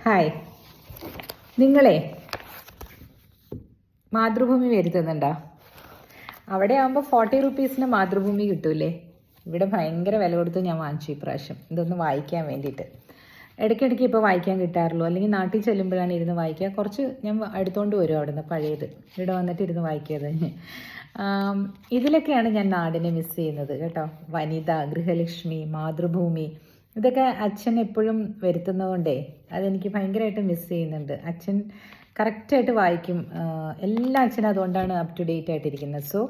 Hi. നിങ്ങളെ മാതൃഭൂമി വരുത്തുന്നുണ്ടോ? അവിടെ ആകുമ്പോൾ 40 റുപ്പീസിന് മാതൃഭൂമി കിട്ടൂലേ? ഇവിടെ ഭയങ്കര വില കൊടുത്ത് ഞാൻ വാങ്ങിച്ചു ഇപ്രാവശ്യം ഇതൊന്ന് വായിക്കാൻ വേണ്ടിയിട്ട്. ഇടയ്ക്കിടയ്ക്ക് ഇപ്പോൾ വായിക്കാൻ കിട്ടാറുള്ളൂ, അല്ലെങ്കിൽ നാട്ടിൽ ചെല്ലുമ്പോഴാണ് ഇരുന്ന് വായിക്കുക. കുറച്ച് ഞാൻ എടുത്തുകൊണ്ട് വരും അവിടെ നിന്ന് പഴയത്, ഇവിടെ വന്നിട്ട് ഇരുന്ന് വായിക്കുക തന്നെ. ഇതിലൊക്കെയാണ് ഞാൻ നാടിനെ മിസ് ചെയ്യുന്നത് കേട്ടോ. വനിത, ഗൃഹലക്ഷ്മി, മാതൃഭൂമി, ഇതൊക്കെ അച്ഛൻ എപ്പോഴും വരുത്തുന്നതുകൊണ്ടേ അതെനിക്ക് ഭയങ്കരമായിട്ട് മിസ് ചെയ്യുന്നുണ്ട്. അച്ഛൻ കറക്റ്റായിട്ട് വായിക്കും, എല്ലാ അച്ഛനും അതുകൊണ്ടാണ് അപ് ടു ഡേറ്റ് ആയിട്ടിരിക്കുന്നത്. സോ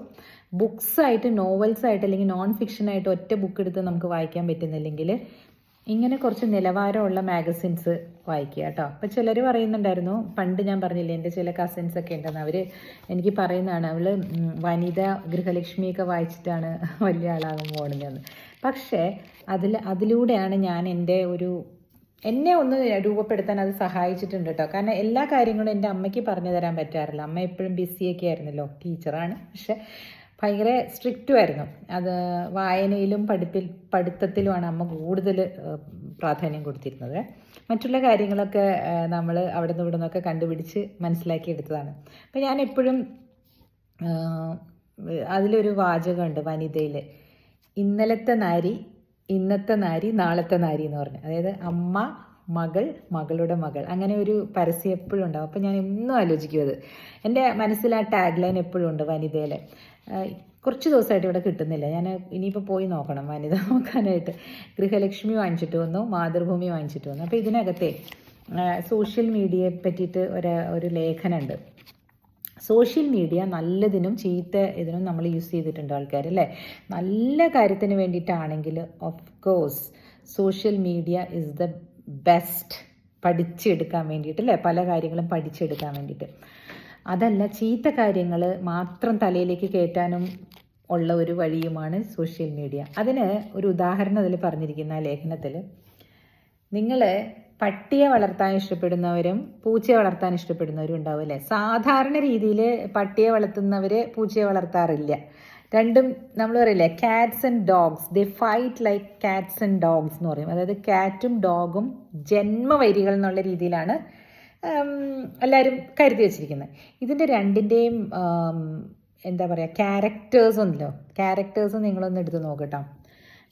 ബുക്സായിട്ട്, നോവൽസായിട്ട് അല്ലെങ്കിൽ നോൺ ഫിക്ഷനായിട്ട് ഒറ്റ ബുക്ക് എടുത്ത് നമുക്ക് വായിക്കാൻ പറ്റുന്നില്ലെങ്കിൽ ഇങ്ങനെ കുറച്ച് നിലവാരമുള്ള മാഗസിൻസ് വായിക്കുക കേട്ടോ. അപ്പോൾ ചിലർ പറയുന്നുണ്ടായിരുന്നു, പണ്ട് ഞാൻ പറഞ്ഞില്ലേ എൻ്റെ ചില കസിൻസൊക്കെ ഉണ്ടെന്ന്, അവർ എനിക്ക് പറയുന്നതാണ് അവൾ വനിത, ഗൃഹലക്ഷ്മിയൊക്കെ വായിച്ചിട്ടാണ് വലിയ ആളാകാൻ പോകുന്നതെന്ന്. പക്ഷേ അതിലൂടെയാണ് ഞാൻ എന്നെ ഒന്ന് രൂപപ്പെടുത്താൻ അത് സഹായിച്ചിട്ടുണ്ട് കേട്ടോ. കാരണം എല്ലാ കാര്യങ്ങളും എൻ്റെ അമ്മയ്ക്ക് പറഞ്ഞു തരാൻ പറ്റാറില്ല. അമ്മ എപ്പോഴും ബിസിയൊക്കെ ആയിരുന്നല്ലോ, ടീച്ചറാണ്, പക്ഷെ ഭയങ്കര സ്ട്രിക്റ്റും ആയിരുന്നു. അത് വായനയിലും പഠിത്തത്തിലുമാണ് അമ്മ കൂടുതൽ പ്രാധാന്യം കൊടുത്തിരുന്നത്. മറ്റുള്ള കാര്യങ്ങളൊക്കെ നമ്മൾ അവിടെ നിന്ന് ഇവിടെ നിന്നൊക്കെ കണ്ടുപിടിച്ച് മനസ്സിലാക്കിയെടുത്തതാണ്. അപ്പം ഞാൻ എപ്പോഴും അതിലൊരു വാചകമുണ്ട് വനിതയിൽ, ഇന്നലത്തെ നാരി, ഇന്നത്തെ നാരി, നാളത്തെ നാരി എന്ന് പറഞ്ഞു. അതായത് അമ്മ, മകൾ, മകളുടെ മകൾ, അങ്ങനെ ഒരു പരസ്യം എപ്പോഴും ഉണ്ടാവും. അപ്പോൾ ഞാൻ എന്നും ആലോചിക്കും, അത് എൻ്റെ മനസ്സിൽ ആ ടാഗ് ലൈൻ എപ്പോഴും ഉണ്ട് വനിതയിൽ. കുറച്ച് ദിവസമായിട്ട് ഇവിടെ കിട്ടുന്നില്ല, ഞാൻ ഇനിയിപ്പോൾ പോയി നോക്കണം വനിത നോക്കാനായിട്ട്. ഗൃഹലക്ഷ്മി വാങ്ങിച്ചിട്ട് വന്നു, മാതൃഭൂമി വാങ്ങിച്ചിട്ട് വന്നു. അപ്പോൾ ഇതിനകത്തെ സോഷ്യൽ മീഡിയയെ പറ്റിയിട്ട് ഒരു ലേഖനമുണ്ട്. സോഷ്യൽ മീഡിയ നല്ലതിനും ചീത്ത ഇതിനും നമ്മൾ യൂസ് ചെയ്തിട്ടുണ്ട് ആൾക്കാർ, അല്ലേ? നല്ല കാര്യത്തിന് വേണ്ടിയിട്ടാണെങ്കിൽ of course social media is the best, പഠിച്ചെടുക്കാൻ വേണ്ടിയിട്ട്, അല്ലേ? പല കാര്യങ്ങളും പഠിച്ചെടുക്കാൻ വേണ്ടിയിട്ട്. അതല്ല, ചീത്ത കാര്യങ്ങൾ മാത്രം തലയിലേക്ക് കയറ്റാനും ഉള്ള ഒരു വഴിയുമാണ് സോഷ്യൽ മീഡിയ. അതിന് ഒരു ഉദാഹരണം അതിൽ പറഞ്ഞിരിക്കുന്ന ലേഖനത്തിൽ, നിങ്ങൾ പട്ടിയെ വളർത്താൻ ഇഷ്ടപ്പെടുന്നവരും പൂച്ചയെ വളർത്താൻ ഇഷ്ടപ്പെടുന്നവരും ഉണ്ടാവും, അല്ലേ? സാധാരണ രീതിയിൽ പട്ടിയെ വളർത്തുന്നവർ പൂച്ചയെ വളർത്താറില്ല. രണ്ടും നമ്മൾ പറയില്ലേ, cats and dogs, they fight like cats and dogs എന്ന് പറയും. അതായത് കാറ്റും ഡോഗും ജന്മവൈരികൾ എന്നുള്ള രീതിയിലാണ് എല്ലാവരും കരുതി വച്ചിരിക്കുന്നത്. ഇതിൻ്റെ രണ്ടിൻ്റെയും എന്താ പറയുക, ക്യാരക്ടേഴ്സ് നിങ്ങളൊന്ന് എടുത്ത് നോക്കട്ടോ.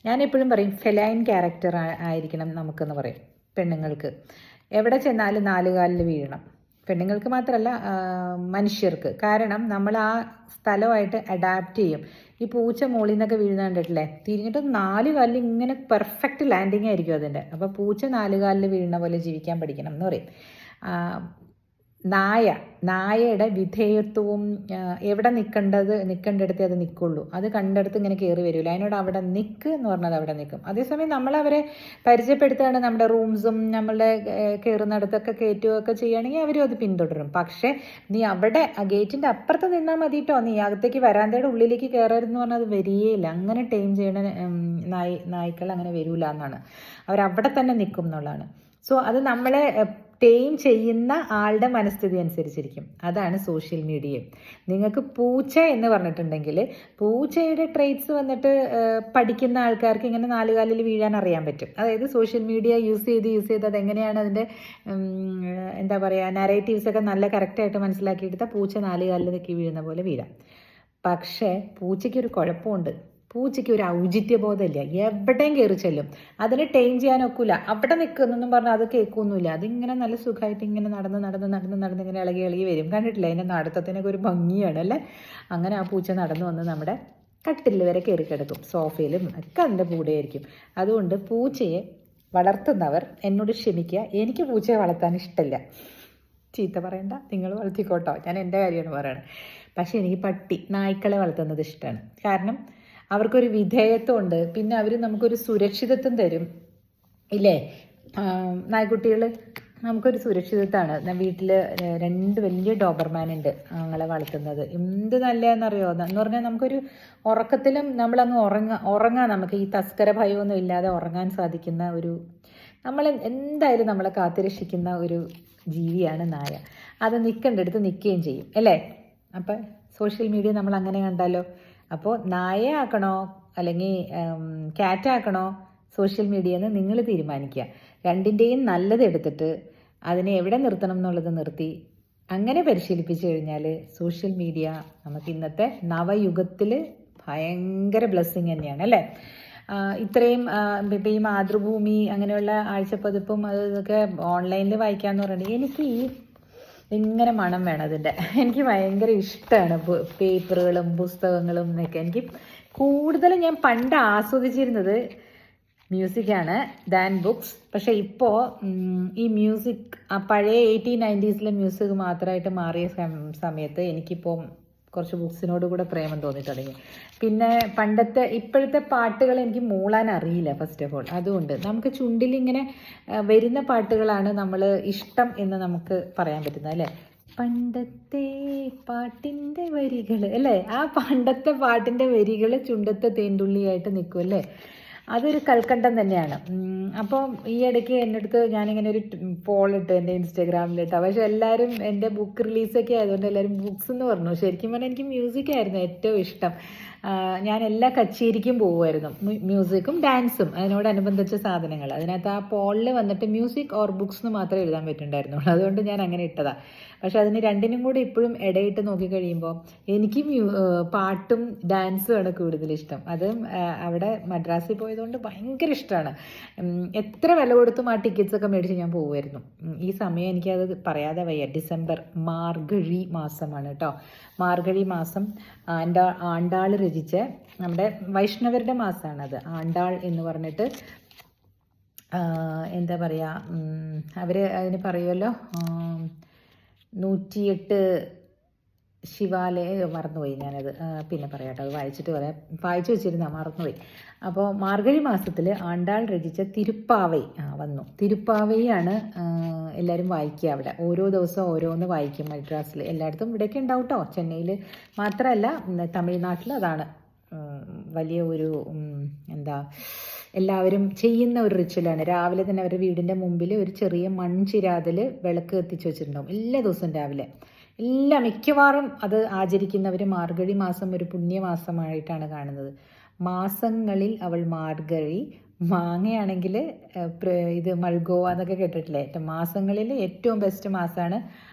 ഞാനെപ്പോഴും പറയും ഫെലൈൻ ക്യാരക്ടർ ആയിരിക്കണം നമുക്കെന്ന് പറയും. പെണ്ണുങ്ങൾക്ക് എവിടെ ചെന്നാലും 4 കാലിൽ വീഴണം. പെണ്ണുങ്ങൾക്ക് മാത്രമല്ല, മനുഷ്യർക്ക്. കാരണം നമ്മൾ ആ സ്ഥലമായിട്ട് അഡാപ്റ്റ് ചെയ്യും. ഈ പൂച്ച മുകളിൽ നിന്നൊക്കെ വീഴുന്ന കണ്ടിട്ടില്ലേ, തിരിഞ്ഞിട്ട് 4 കാലിൽ ഇങ്ങനെ പെർഫെക്റ്റ് ലാൻഡിങ് ആയിരിക്കും അതിൻ്റെ. അപ്പോൾ പൂച്ച 4 കാലിൽ വീഴുന്ന പോലെ ജീവിക്കാൻ പഠിക്കണം എന്ന് പറയും. നായയുടെ വിധേയത്വവും എവിടെ നിൽക്കേണ്ടടുത്തേ അത് നിൽക്കുള്ളൂ. അത് കണ്ടെടുത്ത് ഇങ്ങനെ കയറി വരില്ല. അതിനോട് അവിടെ നിൽക്ക് എന്ന് പറഞ്ഞാൽ അവിടെ നിൽക്കും. അതേസമയം നമ്മളവരെ പരിചയപ്പെടുത്തുകയാണ്, നമ്മുടെ റൂംസും നമ്മളുടെ കയറുന്നിടത്തൊക്കെ കയറ്റുകയൊക്കെ ചെയ്യുകയാണെങ്കിൽ അവരും അത് പിന്തുടരും. പക്ഷേ നീ അവിടെ ആ ഗേറ്റിൻ്റെ അപ്പുറത്ത് നിന്നാൽ മതി കേട്ടോ, നീ അകത്തേക്ക് വരാന്തയുടെ ഉള്ളിലേക്ക് കയറരുതെന്ന് പറഞ്ഞാൽ അത് വരികയില്ല. അങ്ങനെ ടൈം ചെയ്യണ നായ്ക്കൾ അങ്ങനെ വരില്ല എന്നാണ്, അവരവിടെ തന്നെ നിൽക്കും എന്നുള്ളതാണ്. സോ അത് നമ്മളെ ടൈം ചെയ്യുന്ന ആളുടെ മനസ്ഥിതി അനുസരിച്ചിരിക്കും. അതാണ് സോഷ്യൽ മീഡിയ. നിങ്ങൾക്ക് പൂച്ച എന്ന് പറഞ്ഞിട്ടുണ്ടെങ്കിൽ പൂച്ചയുടെ ട്രേറ്റ്സ് വന്നിട്ട് പഠിക്കുന്ന ആൾക്കാർക്ക് ഇങ്ങനെ 4 കാലിൽ വീഴാൻ അറിയാൻ പറ്റും. അതായത് സോഷ്യൽ മീഡിയ യൂസ് ചെയ്ത് അതെങ്ങനെയാണ് അതിൻ്റെ എന്താ പറയുക, നറേറ്റീവ്സൊക്കെ നല്ല കറക്റ്റായിട്ട് മനസ്സിലാക്കിയെടുത്താൽ പൂച്ച 4 കാലിലേക്ക് വീഴുന്ന പോലെ വീഴാം. പക്ഷേ പൂച്ചയ്ക്കൊരു കുഴപ്പമുണ്ട്, പൂച്ചയ്ക്ക് ഒരു ഔചിത്യബോധമില്ല. എവിടെയും കയറി ചെല്ലും, അതിന് ടൈം ചെയ്യാൻ ഒക്കില്ല. അവിടെ നിൽക്കുന്നൊന്നും പറഞ്ഞാൽ അത് കേൾക്കൊന്നുമില്ല. അതിങ്ങനെ നല്ല സുഖമായിട്ട് ഇങ്ങനെ നടന്ന് ഇങ്ങനെ ഇളകി വരും. കണ്ടിട്ടില്ല, അതിൻ്റെ നടത്തത്തിനൊക്കെ ഒരു ഭംഗിയാണ്, അല്ലേ? അങ്ങനെ ആ പൂച്ച നടന്നു വന്ന് നമ്മുടെ കട്ടിലിൽ വരെ കയറി കിടക്കും, സോഫയിലും ഒക്കെ അതിൻ്റെ കൂടെയായിരിക്കും. അതുകൊണ്ട് പൂച്ചയെ വളർത്തുന്നവർ എന്നോട് ക്ഷമിക്കുക, എനിക്ക് പൂച്ചയെ വളർത്താൻ ഇഷ്ടമില്ല. ചീത്ത പറയണ്ട, നിങ്ങൾ വളർത്തിക്കോട്ടോ, ഞാൻ എൻ്റെ കാര്യമാണ് പറയണത്. പക്ഷേ എനിക്ക് നായ്ക്കളെ വളർത്തുന്നത് ഇഷ്ടമാണ്. കാരണം അവർക്കൊരു വിധേയത്വം ഉണ്ട്, പിന്നെ അവർ നമുക്കൊരു സുരക്ഷിതത്വം തരും, ഇല്ലേ? നായ്ക്കുട്ടികൾ നമുക്കൊരു സുരക്ഷിതത്വമാണ്. വീട്ടിൽ 2 വലിയ ഡോബർമാൻ ഉണ്ട് ഞങ്ങളെ വളർത്തുന്നത്. എന്ത് നല്ലതെന്നറിയോ എന്ന് പറഞ്ഞാൽ നമുക്കൊരു ഉറക്കത്തിലും നമ്മളങ്ങ് ഉറങ്ങാൻ നമുക്ക് ഈ തസ്കര ഭയമൊന്നും ഇല്ലാതെ ഉറങ്ങാൻ സാധിക്കുന്ന നമ്മൾ എന്തായാലും നമ്മളെ കാത്തുരക്ഷിക്കുന്ന ഒരു ജീവിയാണ് നായ. അത് നിൽക്കേണ്ടടുത്ത് നിൽക്കുകയും ചെയ്യും, അല്ലേ? അപ്പം സോഷ്യൽ മീഡിയ നമ്മൾ അങ്ങനെ കണ്ടാലോ? അപ്പോൾ നായയെ ആക്കണോ അല്ലെങ്കിൽ ക്യാറ്റാക്കണോ സോഷ്യൽ മീഡിയ എന്ന് നിങ്ങൾ തീരുമാനിക്കുക. രണ്ടിൻ്റെയും നല്ലത് എടുത്തിട്ട് അതിനെ എവിടെ നിർത്തണം എന്നുള്ളത് നിർത്തി. അങ്ങനെ പരിശീലിപ്പിച്ചു കഴിഞ്ഞാൽ സോഷ്യൽ മീഡിയ നമുക്ക് ഇന്നത്തെ നവയുഗത്തിൽ ഭയങ്കര ബ്ലെസ്സിങ് തന്നെയാണ് അല്ലേ. ഇത്രയും ഇപ്പം ഈ മാതൃഭൂമി അങ്ങനെയുള്ള ആഴ്ചപ്പതിപ്പും അതൊക്കെ ഓൺലൈനിൽ വായിക്കാമെന്ന് പറയുന്നത് എനിക്ക് ഇങ്ങനെ മണം വേണം അതിൻ്റെ. എനിക്ക് ഭയങ്കര ഇഷ്ടമാണ് പേപ്പറുകളും പുസ്തകങ്ങളും എന്നൊക്കെ. എനിക്ക് കൂടുതലും ഞാൻ പണ്ട് ആസ്വദിച്ചിരുന്നത് മ്യൂസിക്കാണ് ദാൻ ബുക്സ്. പക്ഷേ ഇപ്പോൾ ഈ മ്യൂസിക് ആ പഴയ 1890s മ്യൂസിക് മാത്രമായിട്ട് മാറിയ സമയത്ത് എനിക്കിപ്പോൾ കുറച്ച് ബുക്സിനോട് കൂടെ പ്രേമം തോന്നി തുടങ്ങി. പിന്നെ ഇപ്പോഴത്തെ പാട്ടുകൾ എനിക്ക് മൂളാൻ അറിയില്ല ഫസ്റ്റ് ഓഫ് ഓൾ. അതുകൊണ്ട് നമുക്ക് ചുണ്ടിലിങ്ങനെ വരുന്ന പാട്ടുകളാണ് നമ്മൾ ഇഷ്ടം എന്ന് നമുക്ക് പറയാൻ പറ്റുന്നത് അല്ലേ. പണ്ടത്തെ പാട്ടിൻ്റെ വരികൾ അല്ലേ, ആ പണ്ടത്തെ പാട്ടിൻ്റെ വരികൾ ചുണ്ടത്തെ തേൻതുള്ളിയായിട്ട് നിൽക്കും അല്ലേ. അതൊരു കൽക്കണ്ടം തന്നെയാണ്. അപ്പോൾ ഈ ഇടയ്ക്ക് എൻ്റെ അടുത്ത് ഞാനിങ്ങനെ ഒരു പോളിട്ട് എൻ്റെ ഇൻസ്റ്റാഗ്രാമിലിട്ട്. പക്ഷേ എല്ലാവരും എൻ്റെ ബുക്ക് റിലീസൊക്കെ ആയതുകൊണ്ട് എല്ലാവരും ബുക്സ് എന്ന് പറഞ്ഞു. ശരിക്കും പറഞ്ഞാൽ എനിക്ക് മ്യൂസിക്കായിരുന്നു ഏറ്റവും ഇഷ്ടം. ഞാൻ എല്ലാ കച്ചേരിക്കും പോകുമായിരുന്നു. മ്യൂസിക്കും ഡാൻസും അതിനോടനുബന്ധിച്ച സാധനങ്ങൾ. അതിനകത്ത് ആ പോളിൽ വന്നിട്ട് മ്യൂസിക് ഓർ ബുക്സ് എന്ന് മാത്രമേ എഴുതാൻ പറ്റുന്നുണ്ടായിരുന്നുള്ളൂ. അതുകൊണ്ട് ഞാൻ അങ്ങനെ ഇട്ടതാണ്. പക്ഷെ അതിന് രണ്ടിനും കൂടി ഇപ്പോഴും ഇടയിട്ട് നോക്കിക്കഴിയുമ്പോൾ എനിക്ക് പാട്ടും ഡാൻസും ആണ് കൂടുതലിഷ്ടം. അതും അവിടെ മദ്രാസിൽ പോയതുകൊണ്ട് ഭയങ്കര ഇഷ്ടമാണ്. എത്ര വില കൊടുത്തും ആ ടിക്കറ്റ്സൊക്കെ മേടിച്ച് ഞാൻ പോകുമായിരുന്നു. ഈ സമയം എനിക്കത് പറയാതെ വയ്യ. ഡിസംബർ മാർഗഴി മാസമാണ് കേട്ടോ. മാർഗഴി മാസം ആണ്ടാൾ രചിച്ച നമ്മുടെ വൈഷ്ണവരുടെ മാസമാണത്. ആണ്ടാൾ എന്ന് പറഞ്ഞിട്ട് എന്താ പറയുക, അവർ അതിന് പറയുമല്ലോ 108 ശിവാലയം, മറന്നുപോയി ഞാനത്, പിന്നെ പറയാം കേട്ടോ. അത് വായിച്ചു വെച്ചിരുന്ന മറന്നുപോയി. അപ്പോൾ മാർഗഴി മാസത്തിൽ ആണ്ടാൾ രചിച്ച തിരുപ്പാവൈ വന്നു. തിരുപ്പാവൈയാണ് എല്ലാവരും വായിക്കുക അവിടെ. ഓരോ ദിവസവും ഓരോന്ന് വായിക്കും മദ്രാസിൽ. എല്ലായിടത്തും ഇവിടെയൊക്കെ ഉണ്ടാവും കേട്ടോ. ചെന്നൈയിൽ മാത്രമല്ല, തമിഴ്നാട്ടിൽ അതാണ് വലിയ ഒരു എല്ലാവരും ചെയ്യുന്ന ഒരു റിച്വലാണ്. രാവിലെ തന്നെ അവരുടെ വീടിൻ്റെ മുമ്പിൽ ഒരു ചെറിയ മൺചിരാതിൽ വിളക്ക് കത്തിച്ച് വെച്ചിട്ടുണ്ടാവും എല്ലാ ദിവസവും രാവിലെ. മിക്കവാറും അത് ആചരിക്കുന്നവർ മാർഗഴി മാസം ഒരു പുണ്യമാസമായിട്ടാണ് കാണുന്നത്. മാസങ്ങളിൽ അവൾ മാർഗഴി, മാങ്ങയാണെങ്കിൽ ഇത് മൾഗോവ എന്നൊക്കെ കേട്ടിട്ടില്ലേ. മാസങ്ങളിൽ ഏറ്റവും ബെസ്റ്റ് മാസമാണ്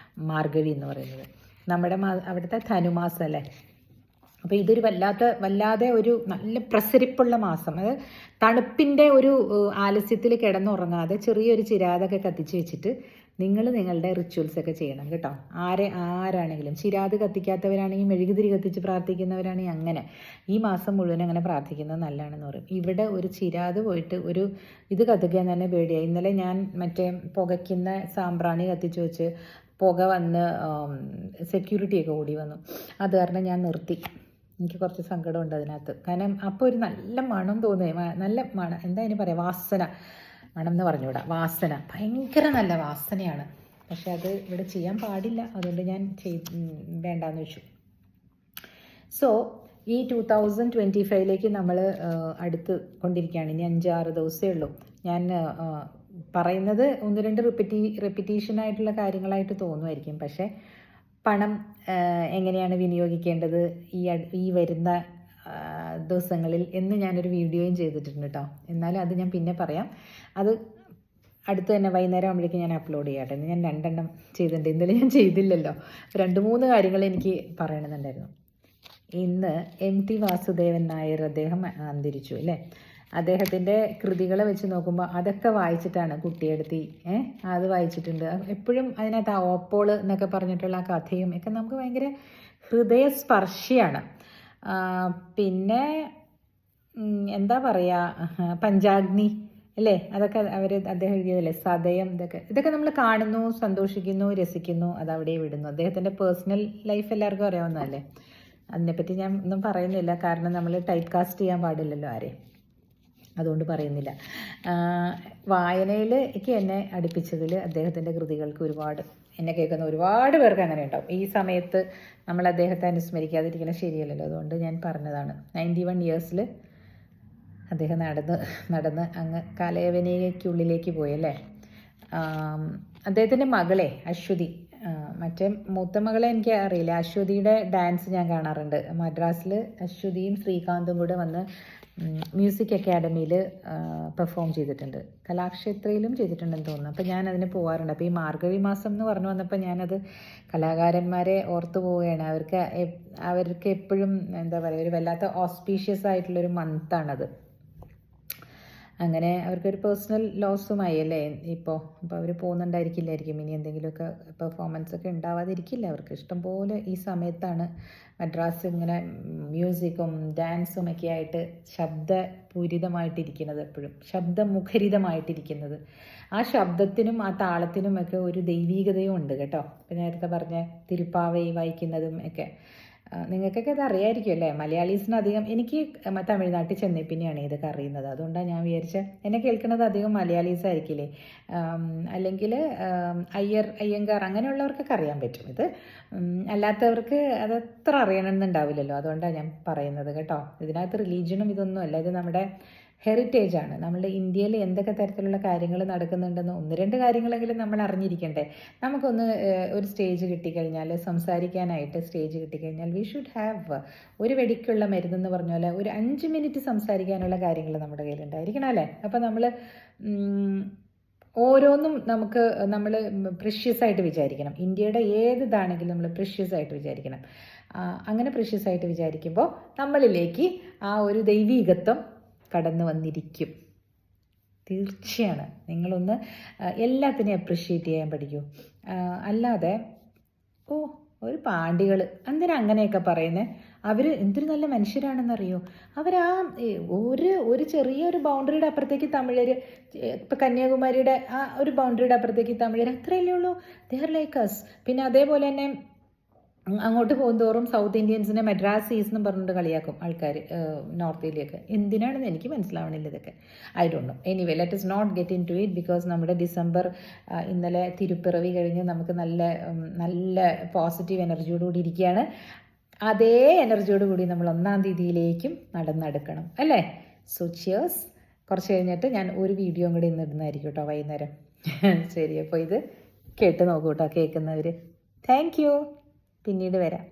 മാർഗഴി എന്ന് പറയുന്നത്. നമ്മുടെ അവിടുത്തെ ധനുമാസം അല്ലേ. അപ്പോൾ ഇതൊരു വല്ലാതെ ഒരു നല്ല പ്രസരിപ്പുള്ള മാസം. അത് തണുപ്പിൻ്റെ ഒരു ആലസ്യത്തിൽ കിടന്നുറങ്ങാതെ ചെറിയൊരു ചിരാതൊക്കെ കത്തിച്ച് വെച്ചിട്ട് നിങ്ങൾ നിങ്ങളുടെ റിച്വൽസൊക്കെ ചെയ്യണം കേട്ടോ. ആരാണെങ്കിലും ചിരാത് കത്തിക്കാത്തവരാണെങ്കിൽ മെഴുകുതിരി കത്തിച്ച് പ്രാർത്ഥിക്കുന്നവരാണെങ്കിൽ അങ്ങനെ ഈ മാസം മുഴുവൻ അങ്ങനെ പ്രാർത്ഥിക്കുന്നത് നല്ലതാണെന്ന് പറയും. ഇവിടെ ഒരു ചിരാത് പോയിട്ട് ഒരു ഇത് കത്തിക്കാൻ തന്നെ പേടിയായി. ഇന്നലെ ഞാൻ മറ്റേ പുകയ്ക്കുന്ന സാമ്പ്രാണി കത്തിച്ച് വെച്ച് പുക വന്ന് സെക്യൂരിറ്റിയൊക്കെ ഓടി വന്നു. അത് കാരണം ഞാൻ നിർത്തി. എനിക്ക് കുറച്ച് സങ്കടമുണ്ട് അതിനകത്ത്. കാരണം അപ്പോൾ ഒരു നല്ല മണം തോന്നി. നല്ല മണം, എന്താ അതിന് പറയുക, വാസന. മണം എന്ന് പറഞ്ഞുകൂടാ, വാസന. ഭയങ്കര നല്ല വാസനയാണ്. പക്ഷെ അത് ഇവിടെ ചെയ്യാൻ പാടില്ല. അതുകൊണ്ട് ഞാൻ വേണ്ടാന്ന് വെച്ചു. സോ ഈ 2025 നമ്മൾ അടുത്ത് കൊണ്ടിരിക്കുകയാണ്. ഇനി 5-6 ദിവസമേ ഉള്ളൂ. ഞാൻ പറയുന്നത് 1-2 റെപ്പിറ്റീഷനായിട്ടുള്ള കാര്യങ്ങളായിട്ട് തോന്നുമായിരിക്കും. പക്ഷേ പണം എങ്ങനെയാണ് വിനിയോഗിക്കേണ്ടത് ഈ വരുന്ന ദിവസങ്ങളിൽ എന്ന് ഞാനൊരു വീഡിയോയും ചെയ്തിട്ടുണ്ട് കേട്ടോ. എന്നാലും അത് ഞാൻ പിന്നെ പറയാം. അത് അടുത്ത് തന്നെ വൈകുന്നേരം ആകുമ്പോഴേക്കും ഞാൻ അപ്ലോഡ് ചെയ്യാട്ടെ. ഇന്ന് ഞാൻ 2 ചെയ്തിട്ടുണ്ട്. ഇന്നലെ ഞാൻ ചെയ്തില്ലല്ലോ. 2-3 കാര്യങ്ങൾ എനിക്ക് പറയണമെന്നുണ്ടായിരുന്നു. ഇന്ന് MT വാസുദേവൻ നായർ അദ്ദേഹം അന്തരിച്ചു അല്ലേ. അദ്ദേഹത്തിൻ്റെ കൃതികളെ വെച്ച് നോക്കുമ്പോൾ അതൊക്കെ വായിച്ചിട്ടാണ് കുട്ടിയെടുത്തി അത് വായിച്ചിട്ടുണ്ട്. എപ്പോഴും അതിനകത്ത് ആ ഓപ്പോൾ എന്നൊക്കെ പറഞ്ഞിട്ടുള്ള കഥയും ഒക്കെ നമുക്ക് ഭയങ്കര ഹൃദയസ്പർശിയാണ്. പിന്നെ എന്താ പറയുക, പഞ്ചാഗ്നി അല്ലേ, അതൊക്കെ അദ്ദേഹം എഴുതിയതല്ലേ, സതയം. ഇതൊക്കെ നമ്മൾ കാണുന്നു, സന്തോഷിക്കുന്നു, രസിക്കുന്നു, അതവിടെ വിടുന്നു. അദ്ദേഹത്തിൻ്റെ പേഴ്സണൽ ലൈഫ് എല്ലാവർക്കും അറിയാവുന്നതല്ലേ. അതിനെപ്പറ്റി ഞാൻ ഒന്നും പറയുന്നില്ല. കാരണം നമ്മൾ ടൈപ്പ് കാസ്റ്റ് ചെയ്യാൻ പാടില്ലല്ലോ ആരെയും. അതുകൊണ്ട് പറയുന്നില്ല. വായനയിലേക്ക് എന്നെ അടുപ്പിച്ചതിൽ അദ്ദേഹത്തിൻ്റെ കൃതികൾക്ക് എന്നെ കേൾക്കുന്ന ഒരുപാട് പേർക്ക് അങ്ങനെ ഉണ്ടാവും. ഈ സമയത്ത് നമ്മൾ അദ്ദേഹത്തെ അനുസ്മരിക്കാതിരിക്കുന്നത് ശരിയല്ലല്ലോ. അതുകൊണ്ട് ഞാൻ പറഞ്ഞതാണ്. 91 ഇയേഴ്സിൽ അദ്ദേഹം നടന്ന് അങ്ങ് കലയവനികയ്ക്കുള്ളിലേക്ക് പോയല്ലേ. അദ്ദേഹത്തിൻ്റെ മകളെ അശ്വതി, മറ്റേ മൂത്ത മകളെ എനിക്ക് അറിയില്ല. അശ്വതിയുടെ ഡാൻസ് ഞാൻ കാണാറുണ്ട്. മദ്രാസിൽ അശ്വതിയും ശ്രീകാന്തും കൂടെ വന്ന് മ്യൂസിക് അക്കാഡമിയിൽ പെർഫോം ചെയ്തിട്ടുണ്ട്. കലാക്ഷേത്രയിലും ചെയ്തിട്ടുണ്ടെന്ന് തോന്നുന്നു. അപ്പോൾ ഞാൻ അതിന് പോകാറുണ്ട്. അപ്പോൾ ഈ മാർഗഴി മാസം എന്ന് പറഞ്ഞു വന്നപ്പോൾ ഞാനത് കലാകാരന്മാരെ ഓർത്തു പോവുകയാണ്. അവർക്ക് എപ്പോഴും എന്താ പറയുക, ഒരു വല്ലാത്ത ഓസ്പീഷ്യസ് ആയിട്ടുള്ളൊരു മന്താണത്. അങ്ങനെ അവർക്കൊരു പേഴ്സണൽ ലോസുമായി അല്ലേ ഇപ്പോൾ അവർ പോകുന്നുണ്ടായിരിക്കില്ലായിരിക്കും. ഇനി എന്തെങ്കിലുമൊക്കെ പെർഫോമൻസ് ഒക്കെ ഉണ്ടാവാതിരിക്കില്ല. അവർക്ക് ഇഷ്ടംപോലെ ഈ സമയത്താണ് മദ്രാസ് ഇങ്ങനെ മ്യൂസിക്കും ഡാൻസും ഒക്കെ ആയിട്ട് ശബ്ദപൂരിതമായിട്ടിരിക്കുന്നത്, എപ്പോഴും ശബ്ദമുഖരിതമായിട്ടിരിക്കുന്നത്. ആ ശബ്ദത്തിനും ആ താളത്തിനും ഒക്കെ ഒരു ദൈവീകതയും ഉണ്ട് കേട്ടോ. ഇപ്പം നേരത്തെ പറഞ്ഞ തിരുപ്പാവൈ വായിക്കുന്നതും ഒക്കെ നിങ്ങൾക്കൊക്കെ അത് അറിയായിരിക്കും അല്ലേ. മലയാളീസിനധികം, എനിക്ക് തമിഴ്നാട്ടിൽ ചെന്നേ പിന്നെയാണ് ഇതൊക്കെ അറിയുന്നത്. അതുകൊണ്ടാണ് ഞാൻ വിചാരിച്ചത് എന്നെ കേൾക്കുന്നത് അധികം മലയാളീസ് ആയിരിക്കില്ലേ, അല്ലെങ്കിൽ അയ്യങ്കാർ അങ്ങനെയുള്ളവർക്കൊക്കെ അറിയാൻ പറ്റും. ഇത് അല്ലാത്തവർക്ക് അതത്ര അറിയണമെന്നുണ്ടാവില്ലല്ലോ. അതുകൊണ്ടാണ് ഞാൻ പറയുന്നത് കേട്ടോ. ഇതിനകത്ത് റിലീജിയനും ഇതൊന്നും അല്ല, ഇത് നമ്മുടെ ഹെറിറ്റേജാണ്. നമ്മളുടെ ഇന്ത്യയിൽ എന്തൊക്കെ തരത്തിലുള്ള കാര്യങ്ങൾ നടക്കുന്നുണ്ടെന്ന് 1-2 കാര്യങ്ങളെങ്കിലും നമ്മൾ അറിഞ്ഞിരിക്കണ്ടേ. നമുക്കൊന്ന് ഒരു സ്റ്റേജ് കിട്ടിക്കഴിഞ്ഞാൽ, സംസാരിക്കാനായിട്ട് സ്റ്റേജ് കിട്ടിക്കഴിഞ്ഞാൽ വി ഷുഡ് ഹാവ് ഒരു വെടിക്കുള്ള മരുന്നെന്ന് പറഞ്ഞ പോലെ ഒരു 5 മിനിറ്റ് സംസാരിക്കാനുള്ള കാര്യങ്ങൾ നമ്മുടെ കയ്യിലുണ്ടായിരിക്കണം അല്ലേ. അപ്പോൾ നമ്മൾ ഓരോന്നും നമ്മൾ പ്രിഷ്യസ് ആയിട്ട് വിചാരിക്കണം. ഇന്ത്യയുടെ ഏതിതാണെങ്കിലും നമ്മൾ പ്രിഷ്യസ് ആയിട്ട് വിചാരിക്കണം. അങ്ങനെ പ്രിഷ്യസ് ആയിട്ട് വിചാരിക്കുമ്പോൾ നമ്മളിലേക്ക് ആ ഒരു ദൈവീകത്വം കടന്നു വന്നിരിക്കും. തീർച്ചയാണ്. നിങ്ങളൊന്ന് എല്ലാത്തിനെയും അപ്രിഷ്യേറ്റ് ചെയ്യാൻ പഠിക്കൂ. അല്ലാതെ ഒരു പാണ്ടികൾ എന്തിനാ അങ്ങനെയൊക്കെ പറയുന്നത്? അവർ എന്തൊരു നല്ല മനുഷ്യരാണെന്നറിയോ. ഒരു ചെറിയൊരു ബൗണ്ടറിയുടെ അപ്പുറത്തേക്ക് തമിഴർ, ഇപ്പം കന്യാകുമാരിയുടെ ആ ഒരു ബൗണ്ടറിയുടെ അപ്പുറത്തേക്ക് തമിഴർ, അത്രയല്ലേ ഉള്ളൂ. They are like us. പിന്നെ അതേപോലെ തന്നെ അങ്ങോട്ട് പോകുന്തോറും സൗത്ത് ഇന്ത്യൻസിനെ മദ്രാസീസ് എന്നും പറഞ്ഞിട്ട് കളിയാക്കും ആൾക്കാർ നോർത്ത് ഇന്ത്യയൊക്കെ. എന്തിനാണെന്ന് എനിക്ക് മനസ്സിലാവണില്ല ഇതൊക്കെ. I don't know. Anyway let us not get into it ഇറ്റ്. ബിക്കോസ് നമ്മുടെ ഡിസംബർ ഇന്നലെ തിരുപ്പിറവി കഴിഞ്ഞ് നമുക്ക് നല്ല പോസിറ്റീവ് എനർജിയോടുകൂടി ഇരിക്കുകയാണ്. അതേ എനർജിയോടുകൂടി നമ്മൾ 1-ാം തീയതിയിലേക്കും നടന്നെടുക്കണം അല്ലേ. So cheers. കുറച്ച് കഴിഞ്ഞിട്ട് ഞാൻ ഒരു വീഡിയോ കൂടി ഇന്ന് ഇടുന്നതായിരിക്കും കേട്ടോ, വൈകുന്നേരം. ശരി, അപ്പോൾ ഇത് കേട്ട് നോക്കൂ കേട്ടോ കേൾക്കുന്നവർ. Thank you. പിന്നീട് വരാം.